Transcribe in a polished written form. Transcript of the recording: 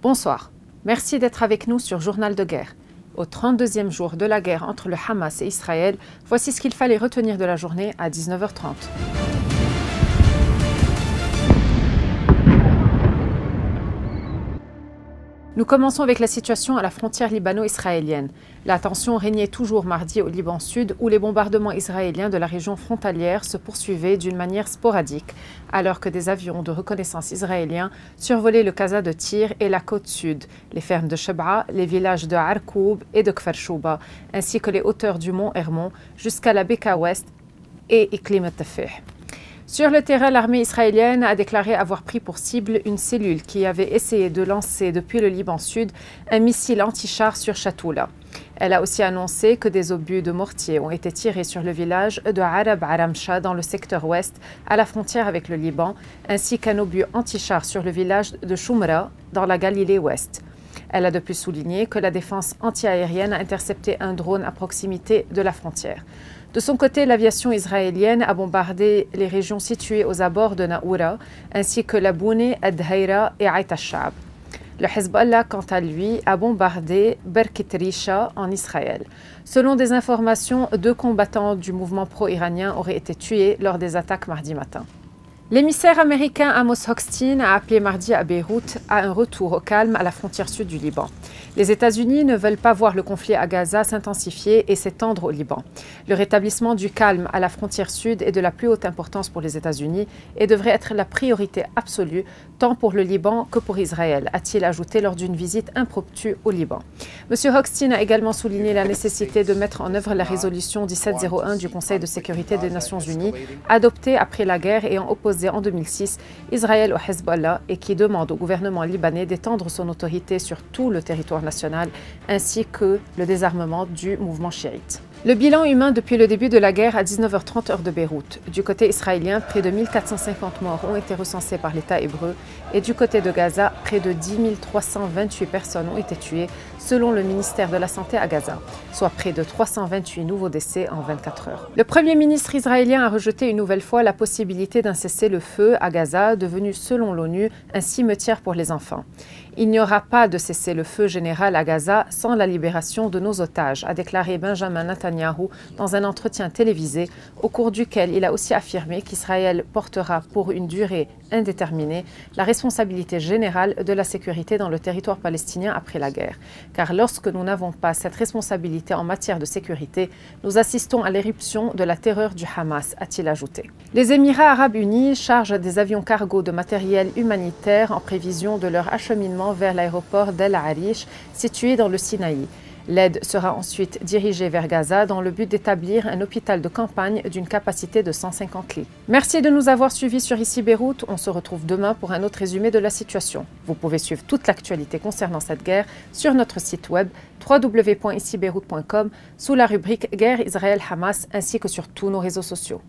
Bonsoir, merci d'être avec nous sur Journal de guerre. Au 32e jour de la guerre entre le Hamas et Israël, voici ce qu'il fallait retenir de la journée à 19h30. Nous commençons avec la situation à la frontière libano-israélienne. La tension régnait toujours mardi au Liban Sud, où les bombardements israéliens de la région frontalière se poursuivaient d'une manière sporadique, alors que des avions de reconnaissance israéliens survolaient le Gaza de Tyr et la côte sud, les fermes de Sheb'a, les villages de Arkoub et de Kfar Shouba, ainsi que les hauteurs du mont Hermon jusqu'à la Beka Ouest et Iklim al-Tafih. Sur le terrain, l'armée israélienne a déclaré avoir pris pour cible une cellule qui avait essayé de lancer depuis le Liban Sud un missile anti-char sur Chatoula. Elle a aussi annoncé que des obus de mortier ont été tirés sur le village de Arab Aramcha dans le secteur ouest, à la frontière avec le Liban, ainsi qu'un obus anti-char sur le village de Choumra dans la Galilée ouest. Elle a de plus souligné que la défense antiaérienne a intercepté un drone à proximité de la frontière. De son côté, l'aviation israélienne a bombardé les régions situées aux abords de Naoura, ainsi que la Boune, Ad-Haïra et Aït al-Shab. Le Hezbollah, quant à lui, a bombardé Berkit Risha en Israël. Selon des informations, 2 combattants du mouvement pro-iranien auraient été tués lors des attaques mardi matin. L'émissaire américain Amos Hochstein a appelé mardi à Beyrouth à un retour au calme à la frontière sud du Liban. Les États-Unis ne veulent pas voir le conflit à Gaza s'intensifier et s'étendre au Liban. Le rétablissement du calme à la frontière sud est de la plus haute importance pour les États-Unis et devrait être la priorité absolue tant pour le Liban que pour Israël, a-t-il ajouté lors d'une visite impromptue au Liban. M. Hochstein a également souligné la nécessité de mettre en œuvre la résolution 1701 du Conseil de sécurité des Nations Unies, adoptée après la guerre et opposée en 2006 Israël au Hezbollah et qui demande au gouvernement libanais d'étendre son autorité sur tout le territoire national ainsi que le désarmement du mouvement chiite. Le bilan humain depuis le début de la guerre à 19h30 heure de Beyrouth. Du côté israélien, près de 1450 morts ont été recensés par l'État hébreu et du côté de Gaza, près de 10 328 personnes ont été tuées selon le ministère de la Santé à Gaza, soit près de 328 nouveaux décès en 24 heures. Le Premier ministre israélien a rejeté une nouvelle fois la possibilité d'un cessez-le-feu à Gaza, devenu selon l'ONU un cimetière pour les enfants. Il n'y aura pas de cessez-le-feu général à Gaza sans la libération de nos otages, a déclaré Benjamin Netanyahou dans un entretien télévisé, au cours duquel il a aussi affirmé qu'Israël portera pour une durée indéterminée la responsabilité générale de la sécurité dans le territoire palestinien après la guerre. Car lorsque nous n'avons pas cette responsabilité en matière de sécurité, nous assistons à l'éruption de la terreur du Hamas, a-t-il ajouté. Les Émirats arabes unis chargent des avions cargo de matériel humanitaire en prévision de leur acheminement vers l'aéroport d'El Arish, situé dans le Sinaï. L'aide sera ensuite dirigée vers Gaza dans le but d'établir un hôpital de campagne d'une capacité de 150 lits. Merci de nous avoir suivis sur Ici Beyrouth. On se retrouve demain pour un autre résumé de la situation. Vous pouvez suivre toute l'actualité concernant cette guerre sur notre site web www.icibeyrouth.com sous la rubrique Guerre Israël-Hamas ainsi que sur tous nos réseaux sociaux.